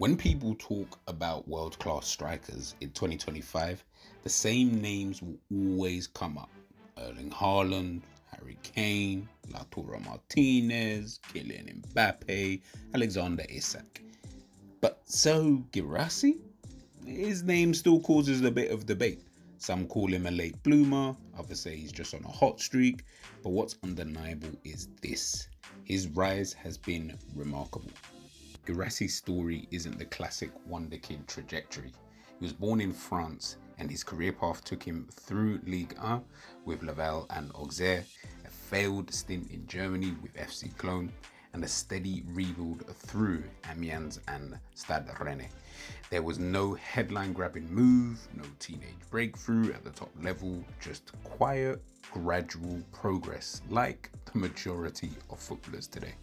When people talk about world-class strikers in 2025, the same names will always come up. Erling Haaland, Harry Kane, Lautaro Martinez, Kylian Mbappe, Alexander Isak. But Serhou Guirassy? His name still causes a bit of debate. Some call him a late bloomer, others say he's just on a hot streak, but what's undeniable is this. His rise has been remarkable. Guirassy's story isn't the classic wonderkid trajectory. He was born in France and his career path took him through Ligue 1 with Laval and Auxerre, a failed stint in Germany with FC Cologne, and a steady rebuild through Amiens and Stade Rennais. There was no headline-grabbing move, no teenage breakthrough at the top level, just quiet, gradual progress like the majority of footballers today.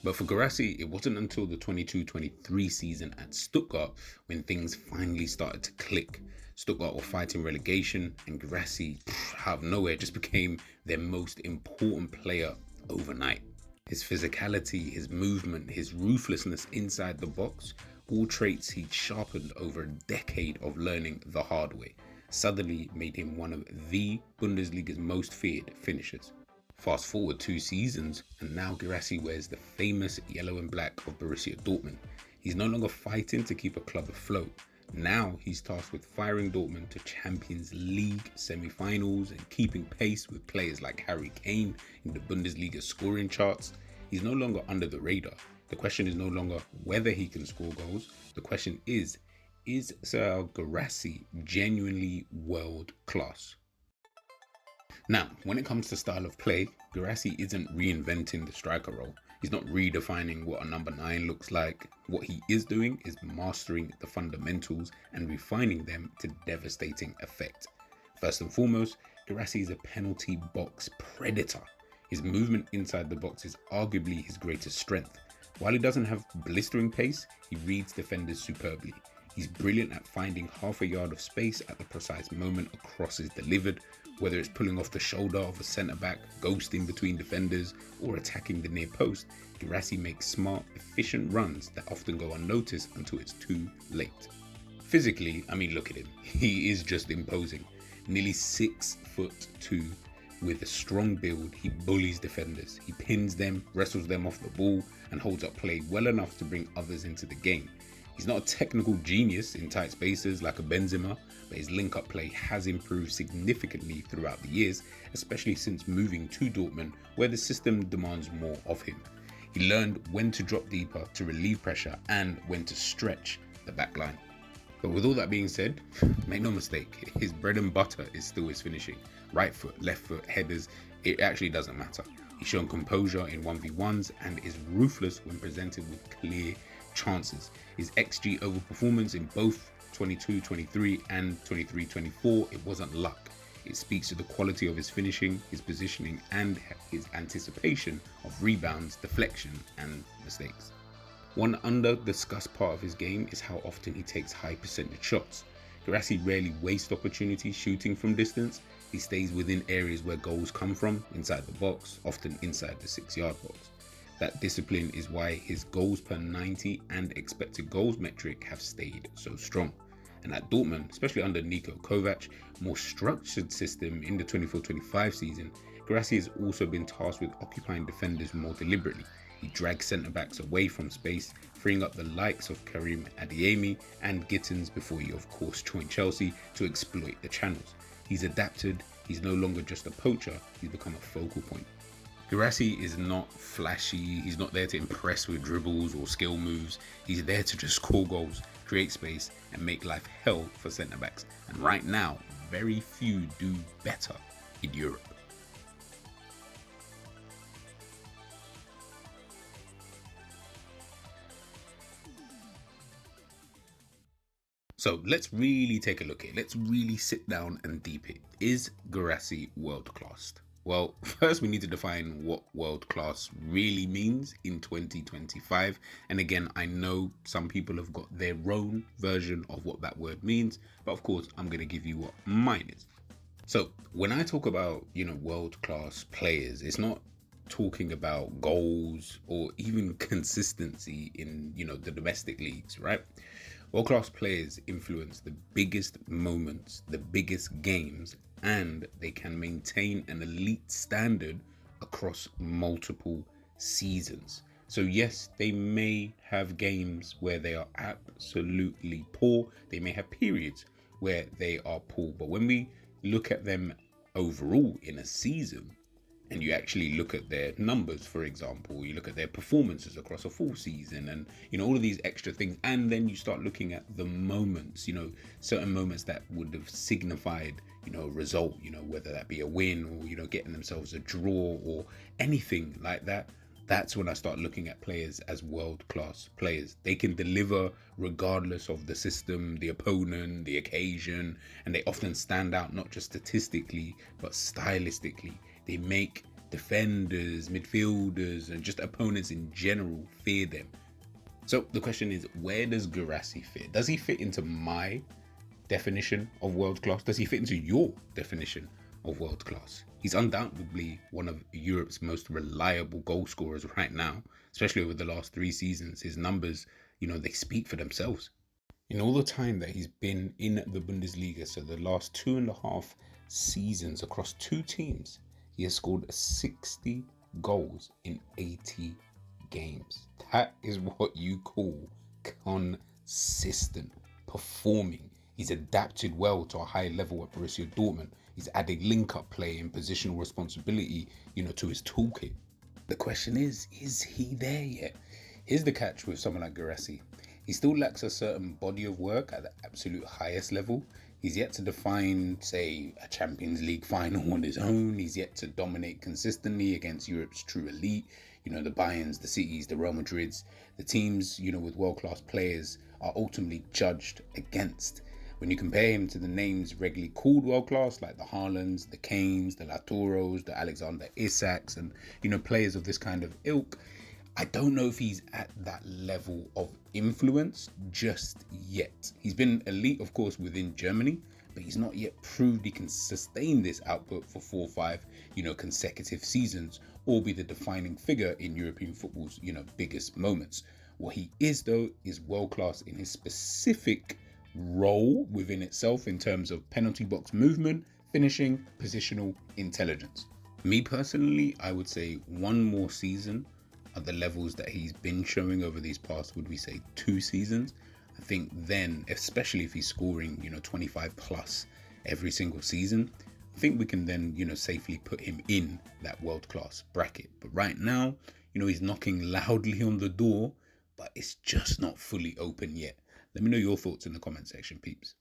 But for Guirassy, it wasn't until the 22-23 season at Stuttgart when things finally started to click. Stuttgart were fighting relegation and Guirassy, out of nowhere, just became their most important player overnight. His physicality, his movement, his ruthlessness inside the box, all traits he'd sharpened over a decade of learning the hard way, suddenly made him one of the Bundesliga's most feared finishers. Fast forward 2 seasons, and now Guirassy wears the famous yellow and black of Borussia Dortmund. He's no longer fighting to keep a club afloat. Now he's tasked with firing Dortmund to Champions League semi-finals and keeping pace with players like Harry Kane in the Bundesliga scoring charts. He's no longer under the radar. The question is no longer whether he can score goals. The question is Serhou Guirassy genuinely world class? Now, when it comes to style of play, Guirassy isn't reinventing the striker role. He's not redefining what a number 9 looks like. What he is doing is mastering the fundamentals and refining them to devastating effect. First and foremost, Guirassy is a penalty box predator. His movement inside the box is arguably his greatest strength. While he doesn't have blistering pace, he reads defenders superbly. He's brilliant at finding half a yard of space at the precise moment a cross is delivered, whether it's pulling off the shoulder of a centre-back, ghosting between defenders, or attacking the near post. Guirassy makes smart, efficient runs that often go unnoticed until it's too late. Physically, look at him. He is just imposing. Nearly 6'2", with a strong build, he bullies defenders. He pins them, wrestles them off the ball, and holds up play well enough to bring others into the game. He's not a technical genius in tight spaces like a Benzema, but his link-up play has improved significantly throughout the years, especially since moving to Dortmund, where the system demands more of him. He learned when to drop deeper to relieve pressure and when to stretch the backline. But with all that being said, make no mistake, his bread and butter is still his finishing. Right foot, left foot, headers, it actually doesn't matter. He's shown composure in 1v1s and is ruthless when presented with clear chances. His XG over performance in both 22-23 and 23-24, it wasn't luck. It speaks to the quality of his finishing, his positioning, and his anticipation of rebounds, deflection, and mistakes. One under-discussed part of his game is how often he takes high percentage shots. Guirassy rarely wastes opportunities shooting from distance. He stays within areas where goals come from, inside the box, often inside the 6-yard box. That discipline is why his goals per 90 and expected goals metric have stayed so strong. And at Dortmund, especially under Niko Kovac, more structured system in the 24-25 season, Guirassy has also been tasked with occupying defenders more deliberately. He drags centre-backs away from space, freeing up the likes of Karim Adeyemi and Gittins before he of course joined Chelsea to exploit the channels. He's adapted, he's no longer just a poacher, he's become a focal point. Guirassy is not flashy, he's not there to impress with dribbles or skill moves, he's there to just score goals, create space and make life hell for centre-backs. And right now, very few do better in Europe. So let's really take a look at it. Let's really sit down and deep it. Is Guirassy world class? Well, first we need to define what world class really means in 2025. And again, I know some people have got their own version of what that word means, but of course, I'm going to give you what mine is. So when I talk about, world class players, it's not talking about goals or even consistency in, the domestic leagues, right? World class players influence the biggest moments, the biggest games, and they can maintain an elite standard across multiple seasons. So, yes, they may have games where they are absolutely poor. They may have periods where they are poor. But when we look at them overall in a season, and you actually look at their numbers, for example, you look at their performances across a full season, and all of these extra things, and then you start looking at the moments, certain moments that would have signified a result, whether that be a win or getting themselves a draw or anything like that. That's when I start looking at players as world-class players. They can deliver regardless of the system, the opponent, the occasion, and they often stand out not just statistically but stylistically. They make defenders, midfielders, and just opponents in general fear them. So the question is, where does Guirassy fit? Does he fit into my definition of world class? Does he fit into your definition of world class? He's undoubtedly one of Europe's most reliable goal scorers right now, especially over the last 3 seasons. His numbers, they speak for themselves. In all the time that he's been in the Bundesliga, so the last 2.5 seasons across 2 teams, he has scored 60 goals in 80 games. That is what you call consistent performing. He's adapted well to a high level at Borussia Dortmund. He's added link-up play and positional responsibility, to his toolkit. The question is he there yet? Here's the catch with someone like Guirassy. He still lacks a certain body of work at the absolute highest level. He's yet to define, say, a Champions League final on his own. He's yet to dominate consistently against Europe's true elite. The Bayerns, the Cities, the Real Madrids, the teams, with world-class players are ultimately judged against. When you compare him to the names regularly called world-class, like the Haalands, the Kanes, the Laturos, the Alexander Isaks, and, players of this kind of ilk, I don't know if he's at that level of influence just yet. He's been elite, of course, within Germany, but he's not yet proved he can sustain this output for 4 or 5, consecutive seasons, or be the defining figure in European football's, biggest moments. What he is, though, is world-class in his specific role within itself in terms of penalty box movement, finishing, positional intelligence. Me personally, I would say one more season at the levels that he's been showing over these past, would we say, 2 seasons. I think then, especially if he's scoring, 25 plus every single season, I think we can then, safely put him in that world-class bracket. But right now, he's knocking loudly on the door, but it's just not fully open yet. Let me know your thoughts in the comment section, peeps.